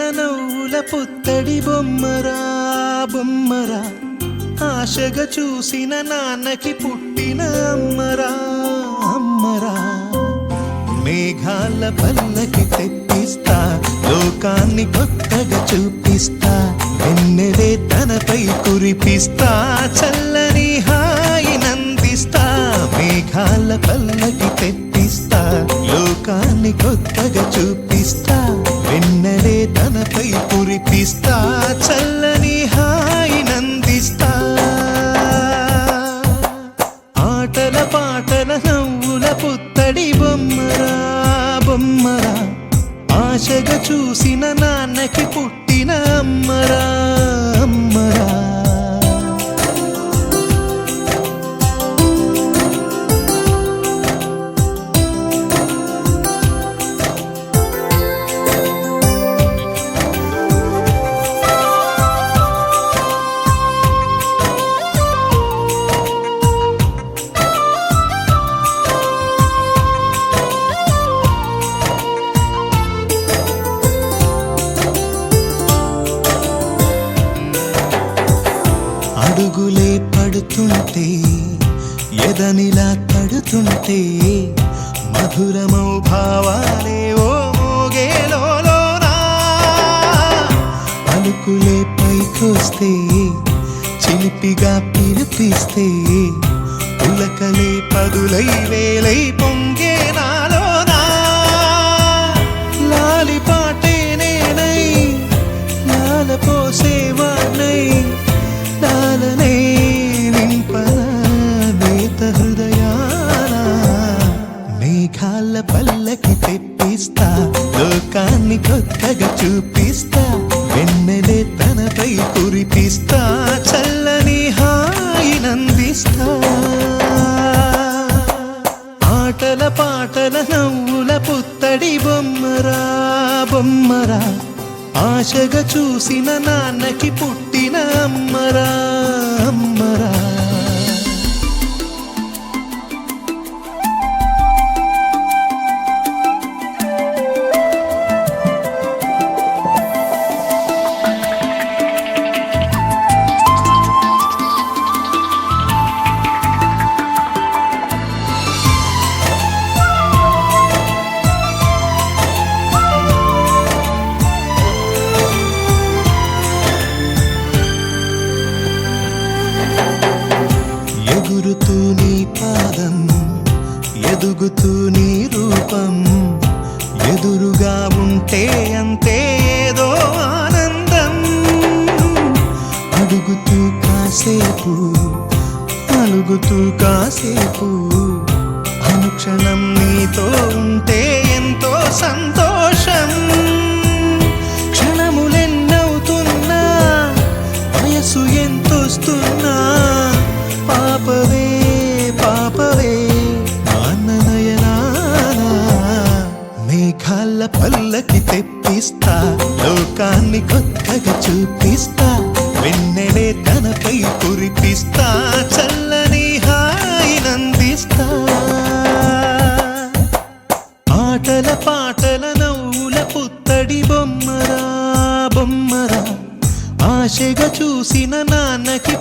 పాటల నవ్వుల పుత్తడి బొమ్మరా బొమ్మరా, ఆశగా చూసిన నాన్నకి పుట్టిన అమ్మరా అమ్మరా. మేఘాల పల్లకి తెప్పిస్తా, లోకాన్ని కొత్తగా చూపిస్తా, వెన్నెలే తనపై కురిపిస్తా, చల్లని హాయి నందిస్తా. మేఘాల పల్లకి తెప్పిస్తా, లోకాన్ని కొత్తగా చూపిస్తా, వెన్నెలే తనపై కురిపిస్తా, చల్లని హాయి నందిస్తా. ఆటల పాటల నవ్వుల పుత్తడి బొమ్మరా బొమ్మరా, ఆశగా చూసిన నాన్నకి పుట్టిన అమ్మరా అమ్మరా. అడుగులే పడుతుంటే, ఎదనిలా తడుతుంటే, మధురమౌ భావాలే ఓ మోగేలోనా. పలుకులే పైకొస్తే, చిలిపిగా పిలిపిస్తే, పులకలే పదులై వేలై పొంగే నాలోనా. లాలి పాటే నేనై, లాల పోసేవాణ్ణై, లాలనే నింపనా నేత హృదయాన. మేఘాల పల్లకి తెప్పిస్తా, లోకాన్ని కొత్తగా చూపిస్తా, వెన్నెలే తనపై కురిపిస్తా, చల్లని హాయి నందిస్తా. ఆటల పాటల నవ్వుల పుత్తడి బొమ్మరా బొమ్మరా, ఆశగా చూసిన నాన్నకి పుట్టిన అమ్మరా అమ్మరా. ఎగురుతూ నీ పాదం, ఎదుగుతూ నీ రూపం, ఎదురుగా ఉంటే అంతే ఏదో ఆనందం. అడుగుతూ కాసేపు, అలుగుతూ కాసేపు, అనుక్షణం నీతో ఉంటే ఎంతో సంతోషం. క్షణములెన్నవుతున్నా, వయసు ఎంతొస్తున్నా, పాపవే పాపవే నాన్ననయనానా. మేఘాల పల్లకి తెప్పిస్తా, లోకాన్ని కొత్తగా చూపిస్తా, వెన్నెలే తనపై కురిపిస్తా, చల్లని హాయి నందిస్తా. ఆటల పాటల నవ్వుల పుత్తడి బొమ్మరా బొమ్మరా, ఆశగా చూసిన నాన్నకి